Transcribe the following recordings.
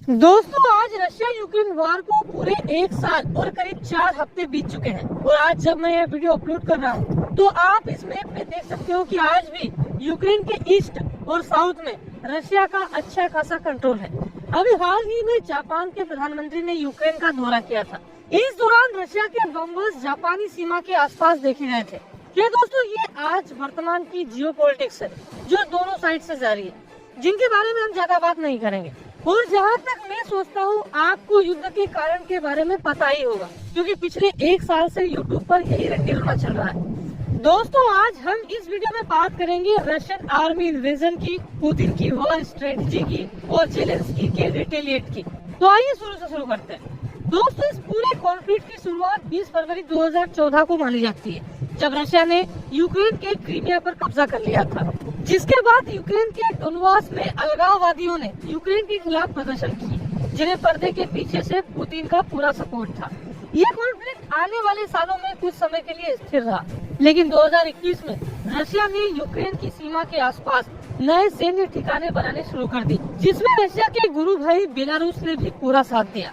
दोस्तों, आज Russia Ukraine war को पूरे 1 साल और करीब 4 हफ्ते बीत चुके हैं और आज जब मैं ये वीडियो अपलोड कर रहा हूँ तो आप इस मैप में देख सकते हो कि आज भी यूक्रेन के ईस्ट और साउथ में रशिया का अच्छा खासा कंट्रोल है। अभी हाल ही में जापान के प्रधानमंत्री ने यूक्रेन का दौरा किया था। इस दौरान रशिया के बम्बर्स जापानी सीमा के आसपास देखे गए थे। क्या दोस्तों, ये आज वर्तमान की जियोपॉलिटिक्स है जो दोनों साइड से जारी है, जिनके बारे में हम ज्यादा बात नहीं करेंगे। और जहाँ तक मैं सोचता हूँ आपको युद्ध के कारण के बारे में पता ही होगा, क्योंकि पिछले 1 साल से यूट्यूब पर यही रंगीला चल रहा है। दोस्तों, आज हम इस वीडियो में बात करेंगे रशियन आर्मी इन्वेजन की, पुतिन की वॉर स्ट्रेटजी की और जेलेंस्की के रिटेलिएट की। तो आइए शुरू से शुरू करते हैं। दोस्तों, इस पूरे कॉन्फ्लिक्ट की शुरुआत 20 फरवरी 2014 को मानी जाती है, जब रशिया ने यूक्रेन के क्रीमिया पर कब्जा कर लिया था। जिसके बाद यूक्रेन के डोनबास में अलगाववादियों ने यूक्रेन के खिलाफ प्रदर्शन किए, जिन्हें पर्दे के पीछे से पुतिन का पूरा सपोर्ट था। ये कॉन्फ्लिक्ट आने वाले सालों में कुछ समय के लिए स्थिर रहा, लेकिन 2021 में रशिया ने यूक्रेन की सीमा के आसपास नए सैन्य ठिकाने बनाने शुरू कर दी, जिसमें रशिया के गुरु भाई बेलारूस ने भी पूरा साथ दिया।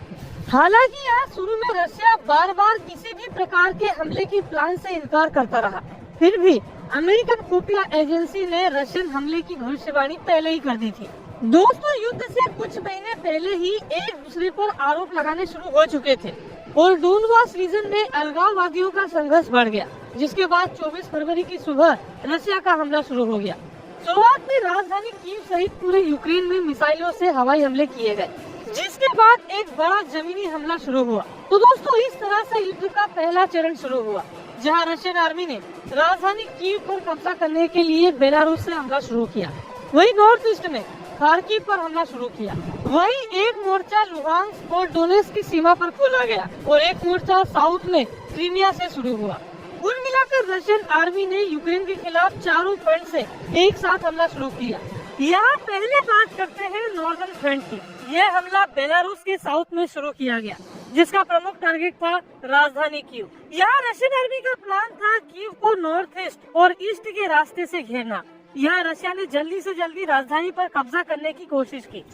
हालांकि यहाँ शुरू में रशिया बार बार किसी भी प्रकार के हमले की प्लान से इनकार करता रहा, फिर भी अमेरिकन खुफिया एजेंसी ने रशियन हमले की भविष्यवाणी पहले ही कर दी थी। दोस्तों, युद्ध से कुछ महीने पहले ही एक दूसरे पर आरोप लगाने शुरू हो चुके थे और डोनबास रीजन में अलगाववादियों का संघर्ष बढ़ गया, जिसके बाद 24 फरवरी की सुबह रशिया का हमला शुरू हो गया। शुरुआत में राजधानी कीव सहित पूरे यूक्रेन में मिसाइलों से हवाई हमले किए गए, जिसके बाद एक बड़ा जमीनी हमला शुरू हुआ। तो दोस्तों, इस तरह से युद्ध का पहला चरण शुरू हुआ, जहां रशियन आर्मी ने राजधानी कीव पर कब्जा करने के लिए बेलारूस से हमला शुरू किया। वही नॉर्थ ईस्ट में खार्किव पर हमला शुरू किया। वही एक मोर्चा लुहांस्क और डोनेट्स्क की सीमा पर खोला गया और एक मोर्चा साउथ में क्रीमिया से शुरू हुआ। कुल मिलाकर रशियन आर्मी ने यूक्रेन के खिलाफ चारों फ्रंट से एक साथ हमला शुरू किया। यहाँ पहले बात करते हैं नॉर्दर्न फ्रंट की। यह हमला बेलारूस के साउथ में शुरू किया गया, जिसका प्रमुख टारगेट था राजधानी कीव। यहाँ रशियन आर्मी का प्लान था कीव को नॉर्थ ईस्ट और ईस्ट के रास्ते से घेरना। यहाँ रशिया ने जल्दी से जल्दी राजधानी पर कब्जा करने की कोशिश की।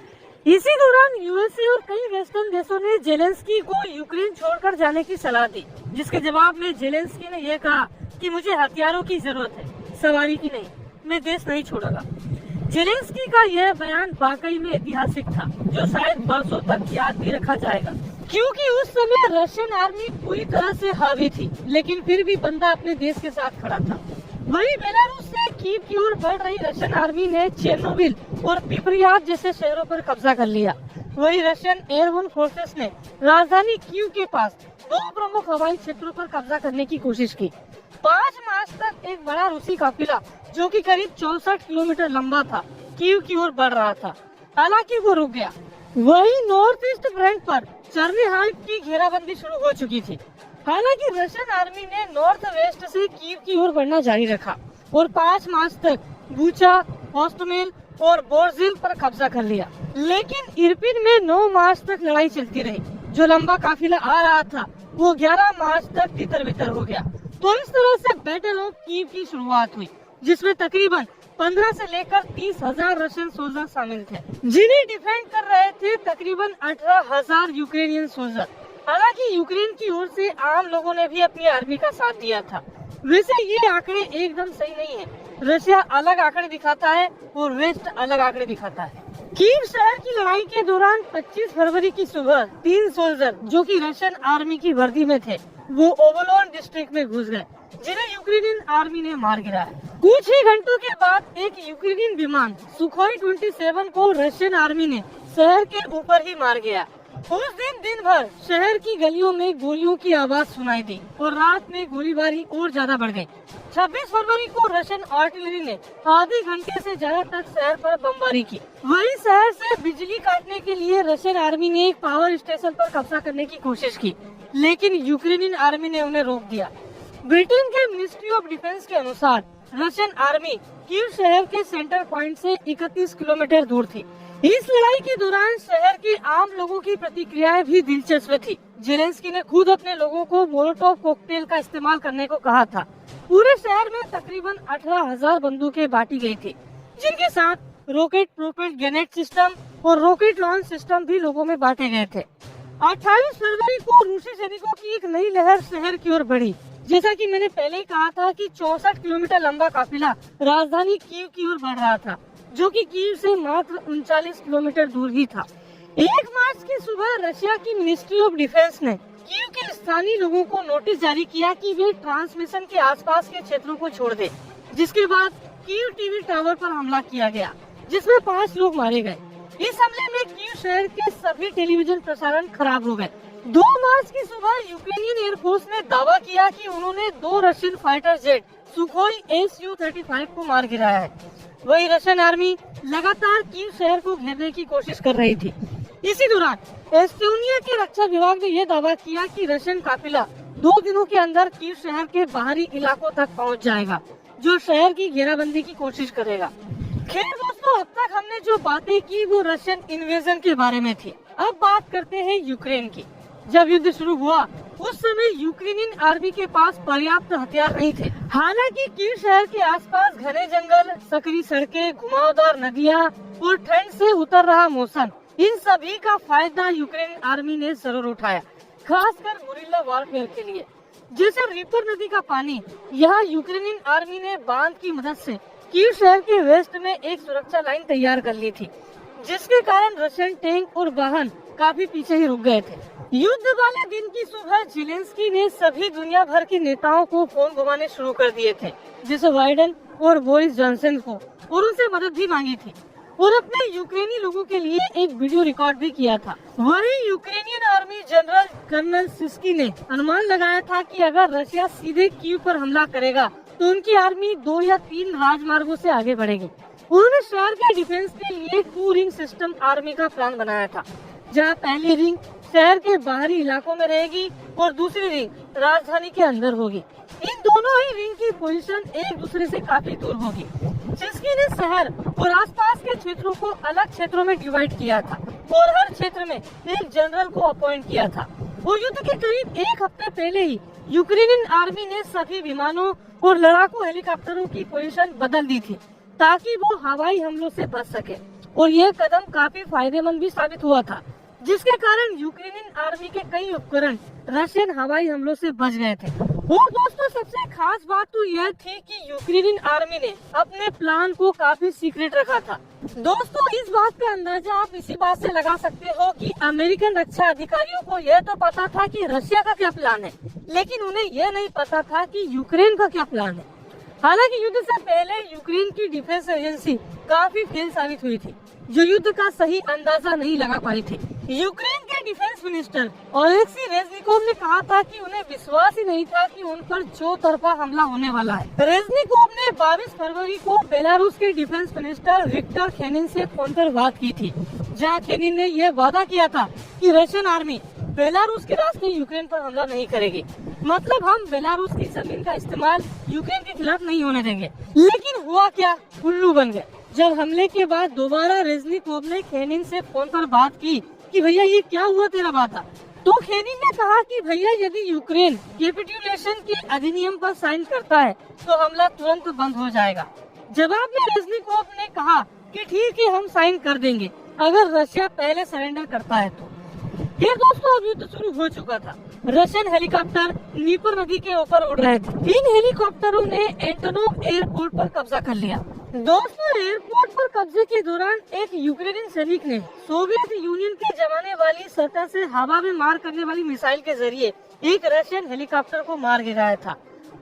इसी दौरान यूएसए और कई वेस्टर्न देशों ने जेलेंस्की को यूक्रेन छोड़कर जाने की सलाह दी, जिसके जवाब में जेलेंस्की ने यह कहा कि मुझे हथियारों की जरूरत है, सवारी की नहीं, मैं देश नहीं छोड़ूंगा। जेलेंस्की का यह बयान वाकई में ऐतिहासिक था, जो शायद बरसों तक याद भी रखा जाएगा, क्योंकि उस समय रशियन आर्मी पूरी तरह से हावी थी, लेकिन फिर भी बंदा अपने देश के साथ खड़ा था। वही बेलारूस से कीव की ओर बढ़ रही रशियन आर्मी ने चेर्नोबिल और पिपरियाद जैसे शहरों पर कब्जा कर लिया। वही रशियन एयरबोर्न फोर्सेस ने राजधानी कीव के पास 2 प्रमुख हवाई क्षेत्रों पर कब्जा करने की कोशिश की। 5 मार्च तक एक बड़ा रूसी काफिला, जो कि करीब 64 किलोमीटर लंबा था, कीव की ओर बढ़ रहा था, हालांकि वो रुक गया। वही नॉर्थ ईस्ट फ्रंट पर चर्निहाइव की घेराबंदी शुरू हो चुकी थी। हालांकि रशियन आर्मी ने नॉर्थ वेस्ट से कीव की ओर बढ़ना जारी रखा और 5 मार्च तक बूचा, होस्टमेल और बोर्जिल पर कब्जा कर लिया। लेकिन इरपिन में 9 मार्च तक लड़ाई चलती रही। जो लंबा काफिला आ रहा था वो 11 मार्च तक तितर-बितर हो गया। तो इस तरह से बैटल ऑफ कीव की शुरुआत हुई, जिसमें तकरीबन 15 से लेकर 30,000 रशियन सोल्जर शामिल थे, जिन्हें डिफेंड कर रहे थे तकरीबन 18,000 यूक्रेनियन सोल्जर। हालांकि यूक्रेन की ओर से आम लोगों ने भी अपनी आर्मी का साथ दिया था। वैसे ये आंकड़े एकदम सही नहीं है। रशिया अलग आंकड़े दिखाता है और वेस्ट अलग आंकड़े दिखाता है। कीव शहर की लड़ाई के दौरान 25 फरवरी की सुबह 3 सोल्जर, जो कि रशियन आर्मी की वर्दी में थे, वो ओवलोन डिस्ट्रिक्ट में घुस गए, जिन्हें यूक्रेनियन आर्मी ने मार गिराया। कुछ ही घंटों के बाद एक यूक्रेनियन विमान सुखोई 27 को रशियन आर्मी ने शहर के ऊपर ही मार गया। उस दिन भर शहर की गलियों में गोलियों की आवाज सुनाई दी और रात में गोलीबारी और ज्यादा बढ़ गई। 26 फरवरी को रशियन आर्टिलरी ने आधे घंटे से ज्यादा तक शहर पर बमबारी की। वही शहर से बिजली काटने के लिए रशियन आर्मी ने एक पावर स्टेशन पर कब्जा करने की कोशिश की, लेकिन यूक्रेनियन आर्मी ने उन्हें रोक दिया। ब्रिटेन के मिनिस्ट्री ऑफ डिफेंस के अनुसार रशियन आर्मी कीव शहर के सेंटर पॉइंट से 31 किलोमीटर दूर थी। इस लड़ाई के दौरान शहर के आम लोगों की प्रतिक्रियाएं भी दिलचस्प थी। जेलेंस्की ने खुद अपने लोगों को मोलोटोव कॉकटेल का इस्तेमाल करने को कहा था। पूरे शहर में तकरीबन 18,000 बंदूकें बांटी गई थी, जिनके साथ रॉकेट प्रोपेल्ड ग्रेनेड सिस्टम, और रॉकेट लॉन्च सिस्टम भी लोगों में बांटे गए थे। 28 फरवरी को रूसी सैनिकों की एक नई लहर शहर की ओर बढ़ी। जैसा कि मैंने पहले ही कहा था कि 64 किलोमीटर लंबा काफिला राजधानी कीव की ओर बढ़ रहा था, जो कि कीव से मात्र 39 किलोमीटर दूर ही था। 1 मार्च की सुबह रशिया की मिनिस्ट्री ऑफ डिफेंस ने कीव के स्थानीय लोगों को नोटिस जारी किया कि वे ट्रांसमिशन के आसपास के क्षेत्रों को छोड़ दें। जिसके बाद कीव टीवी टावर पर हमला किया गया, जिसमें 5 लोग मारे गए। इस हमले में कीव शहर के सभी टेलीविजन प्रसारण खराब हो गए। 2 मार्च की सुबह यूक्रेनियन एयरफोर्स ने दावा किया कि उन्होंने 2 Russian fighter jet Sukhoi Su-35 को मार गिराया है। वही रशियन आर्मी लगातार कीव शहर को घेरने की कोशिश कर रही थी। इसी दौरान एस्टोनिया के रक्षा विभाग ने यह दावा किया कि रशियन काफिला 2 दिनों के अंदर कीव शहर के बाहरी इलाकों तक पहुंच जाएगा, जो शहर की घेराबंदी की कोशिश करेगा। खैर दोस्तों, अब तक हमने जो बातें की वो रशियन इन्वेजन के बारे में थी। अब बात करते हैं यूक्रेन की। जब युद्ध शुरू हुआ उस समय यूक्रेनियन आर्मी के पास पर्याप्त हथियार नहीं थे। हालांकि कीव शहर के आसपास घने जंगल, सकरी सड़कें, घुमावदार नदियां और ठंड से उतर रहा मौसम, इन सभी का फायदा यूक्रेन आर्मी ने जरूर उठाया, खासकर गुरिल्ला वारफेयर के लिए। जैसे रीपर नदी का पानी, यहाँ यूक्रेनियन आर्मी ने बांध की मदद से कीव शहर के वेस्ट में एक सुरक्षा लाइन तैयार कर ली थी, जिसके कारण रशियन टैंक और वाहन काफी पीछे ही रुक गए थे। युद्ध वाले दिन की सुबह ज़ेलेंस्की ने सभी दुनिया भर के नेताओं को फोन घुमाने शुरू कर दिए थे, जैसे बाइडेन और बोरिस जॉनसन को, और उनसे मदद भी मांगी थी और अपने यूक्रेनी लोगों के लिए एक वीडियो रिकॉर्ड भी किया था। वही यूक्रेनियन आर्मी जनरल कर्नल सिस्की ने अनुमान लगाया था कि अगर रशिया सीधे कीव पर हमला करेगा तो उनकी आर्मी 2 या 3 राजमार्गों से आगे बढ़ेगी। उन्होंने शहर के डिफेंस के लिए 2 रिंग सिस्टम आर्मी का प्लान बनाया था, जहां पहली रिंग शहर के बाहरी इलाकों में रहेगी और दूसरी रिंग राजधानी के अंदर होगी। इन दोनों ही रिंग की पोजीशन एक दूसरे से काफी दूर होगी। सिस्की ने शहर और आसपास के क्षेत्रों को अलग क्षेत्रों में डिवाइड किया था और हर क्षेत्र में एक जनरल को अपॉइंट किया था। और युद्ध के करीब 1 हफ्ते पहले ही यूक्रेनियन आर्मी ने सभी विमानों और लड़ाकू हेलीकॉप्टरों की पोजीशन बदल दी थी, ताकि वो हवाई हमलों से बच सके। और यह कदम काफी फायदेमंद भी साबित हुआ था, जिसके कारण यूक्रेनियन आर्मी के कई उपकरण रशियन हवाई हमलों से बच गए थे। और दोस्तों, सबसे खास बात तो यह थी कि यूक्रेनियन आर्मी ने अपने प्लान को काफी सीक्रेट रखा था। दोस्तों, इस बात का अंदाजा आप इसी बात से लगा सकते हो कि अमेरिकन रक्षा अधिकारियों को यह तो पता था कि रशिया का क्या प्लान है, लेकिन उन्हें यह नहीं पता था कि यूक्रेन का क्या प्लान है। हालांकि युद्ध से पहले यूक्रेन की डिफेंस एजेंसी काफी फेल साबित हुई थी, जो युद्ध का सही अंदाजा नहीं लगा पाई थी। यूक्रेन के डिफेंस मिनिस्टर ओलेक्सी रेजनिकोव ने कहा था कि उन्हें विश्वास ही नहीं था कि उन पर चौतरफा हमला होने वाला है। रेजनिकोव ने 22 फरवरी को बेलारूस के डिफेंस मिनिस्टर विक्टर खेनिन से फोन पर बात की थी, जहां खेनिन ने यह वादा किया था कि रशियन आर्मी बेलारूस के रास्ते यूक्रेन पर हमला नहीं करेगी। मतलब हम बेलारूस की जमीन का इस्तेमाल यूक्रेन के खिलाफ नहीं होने देंगे। लेकिन हुआ क्या, उल्लू बन गए। जब हमले के बाद दोबारा रेजनिकोव ने खेनिन से फोन पर बात की कि भैया ये क्या हुआ तेरा वादा, तो खेनिन ने कहा कि भैया यदि यूक्रेन कैपिटुलेशन के अधिनियम पर साइन करता है तो हमला तुरंत बंद हो जाएगा। जवाब में रेजनिकोव ने कहा कि ठीक है, हम साइन कर देंगे अगर रशिया पहले सरेंडर करता है तो। ये दोस्तों, अब युद्ध शुरू हो चुका था। रशियन हेलीकॉप्टर नीपर नदी के ऊपर उड़ रहे थे। इन हेलीकॉप्टरों ने एंटोनोव एयरपोर्ट पर कब्जा कर लिया। दोस्तों, एयरपोर्ट पर कब्जे के दौरान एक यूक्रेनियन सैनिक ने सोवियत यूनियन के जमाने वाली सतह से हवा में मार करने वाली मिसाइल के जरिए एक रशियन हेलीकॉप्टर को मार गिराया था।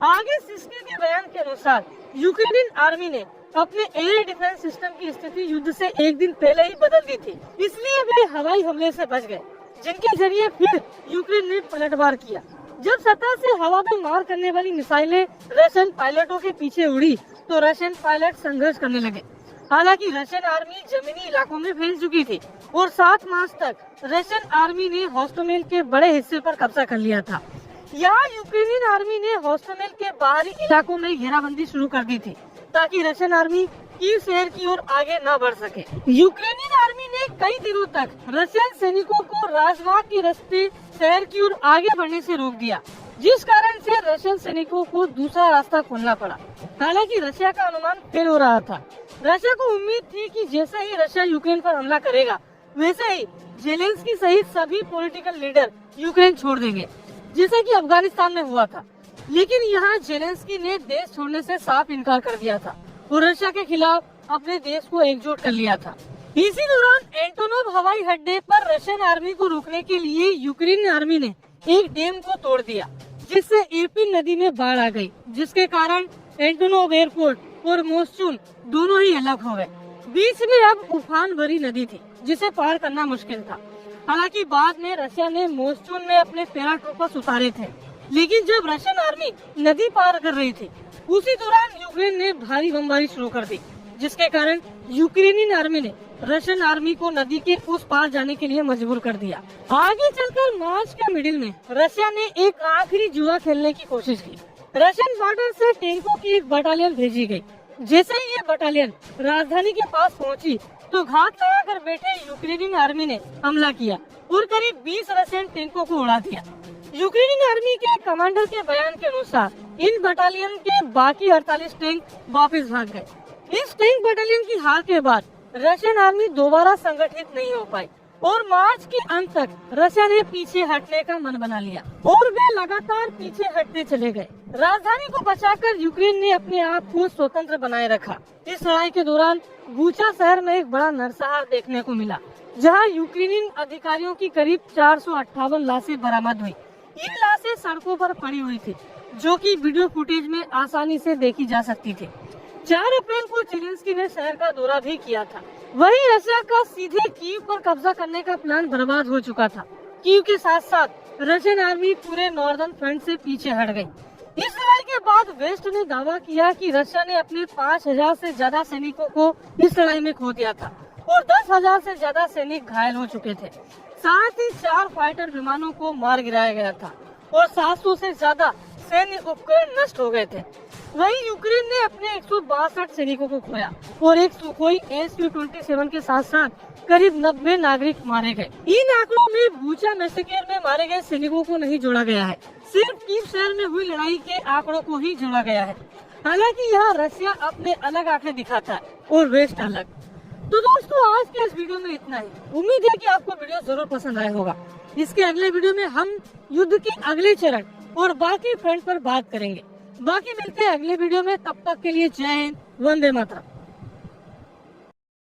आगे सिस्की के बयान के अनुसार यूक्रेनियन आर्मी ने अपने एयर डिफेंस सिस्टम की स्थिति युद्ध से 1 दिन पहले ही बदल दी थी, इसलिए वे हवाई हमले से बच गए, जिनके जरिए फिर यूक्रेन ने पलटवार किया। जब सतह से हवा में मार करने वाली मिसाइलें रशियन पायलटों के पीछे उड़ी तो रशियन पायलट संघर्ष करने लगे। हालांकि रशियन आर्मी जमीनी इलाकों में फैल चुकी थी और 7 मार्च तक रशियन आर्मी ने होस्टोमेल के बड़े हिस्से पर कब्जा कर लिया था। यहाँ यूक्रेनियन आर्मी ने होस्टोमेल के बाहरी इलाकों में घेराबंदी शुरू कर दी थी, ताकि रशियन आर्मी कीव शहर की ओर आगे न बढ़ सके। यूक्रेनियन आर्मी ने कई दिनों तक रशियन सैनिकों को राजमार्ग के रास्ते शहर की ओर आगे बढ़ने से रोक दिया, जिस कारण से रशियन सैनिकों को दूसरा रास्ता खोलना पड़ा। हालांकि रशिया का अनुमान फेल हो रहा था। रशिया को उम्मीद थी कि जैसे ही रशिया यूक्रेन पर हमला करेगा वैसे ही जेलेंस्की सहित सभी पॉलिटिकल लीडर यूक्रेन छोड़ देंगे, जैसा कि अफगानिस्तान में हुआ था। लेकिन यहाँ जेलेंस्की ने देश छोड़ने से साफ इनकार कर दिया था और रशिया के खिलाफ अपने देश को एकजुट कर लिया था। इसी दौरान एंटोनोव हवाई अड्डे पर रशियन आर्मी को रोकने के लिए यूक्रेन आर्मी ने एक डैम को तोड़ दिया, जिससे इरपिन नदी में बाढ़ आ गई, जिसके कारण एंटोनोव एयरपोर्ट और मोस्चुन दोनों ही अलग हो गए। बीच में अब उफान भरी नदी थी, जिसे पार करना मुश्किल था। हालांकि बाद में रशिया ने मोस्चुन में अपने पैराट्रूपर्स उतारे थे, लेकिन जब रशियन आर्मी नदी पार कर रही थी, उसी दौरान यूक्रेन ने भारी बमबारी शुरू कर दी, जिसके कारण यूक्रेनी आर्मी ने रशियन आर्मी को नदी के उस पार जाने के लिए मजबूर कर दिया। आगे चलकर मार्च के मिडिल में रशिया ने एक आखिरी जुआ खेलने की कोशिश की। रशियन बॉर्डर से टैंकों की एक बटालियन भेजी गई। जैसे ही ये बटालियन राजधानी के पास पहुंची, तो घात लगाकर बैठे यूक्रेनी आर्मी ने हमला किया और करीब 20 रशियन टैंकों को उड़ा दिया। यूक्रेनी आर्मी के कमांडर के बयान के अनुसार इन बटालियन के बाकी 48 टैंक वापस भाग गए। इस टैंक बटालियन की हार के बाद रशियन आर्मी दोबारा संगठित नहीं हो पाई और मार्च के अंत तक रशिया ने पीछे हटने का मन बना लिया और वे लगातार पीछे हटते चले गए। राजधानी को बचाकर यूक्रेन ने अपने आप को स्वतंत्र बनाए रखा। इस लड़ाई के दौरान बूचा शहर में एक बड़ा नरसंहार देखने को मिला, जहां यूक्रेनी अधिकारियों की करीब 458 लाशें बरामद हुई। ये लाशें सड़कों पर पड़ी हुई थी, जो कि वीडियो फुटेज में आसानी से देखी जा सकती थी। 4 अप्रैल को जेलेंस्की ने शहर का दौरा भी किया था। वहीं रशिया का सीधे कीव पर कब्जा करने का प्लान बर्बाद हो चुका था। कीव के साथ साथ रशियन आर्मी पूरे नॉर्दर्न फ्रंट से पीछे हट गई। इस लड़ाई के बाद वेस्ट ने दावा किया कि रशिया ने अपने 5000 से ज्यादा सैनिकों को इस लड़ाई में खो दिया था और 10,000 से ज्यादा सैनिक घायल हो चुके थे। साथ ही 4 फाइटर विमानों को मार गिराया गया था और 700 से ज्यादा सैन्य उपकरण नष्ट हो गए थे। वहीं यूक्रेन ने अपने 162 सैनिकों को खोया और एक सुखोई Su-27 के साथ साथ करीब 90 नागरिक मारे गए। इन आंकड़ों में बूचा मैसेकर में मारे गए सैनिकों को नहीं जोड़ा गया है, सिर्फ कीव शहर में हुई लड़ाई के आंकड़ों को ही जोड़ा गया है। हालांकि यहाँ रशिया अपने अलग आंकड़े दिखाता है और वेस्ट अलग। तो दोस्तों, आज के इस वीडियो में इतना ही। उम्मीद है कि आपको वीडियो जरूर पसंद आया होगा। इसके अगले वीडियो में हम युद्ध के अगले चरण और बाकी फ्रंट पर बात करेंगे। बाकी मिलते हैं अगले वीडियो में, तब तक के लिए जय हिंद, वंदे मातरम।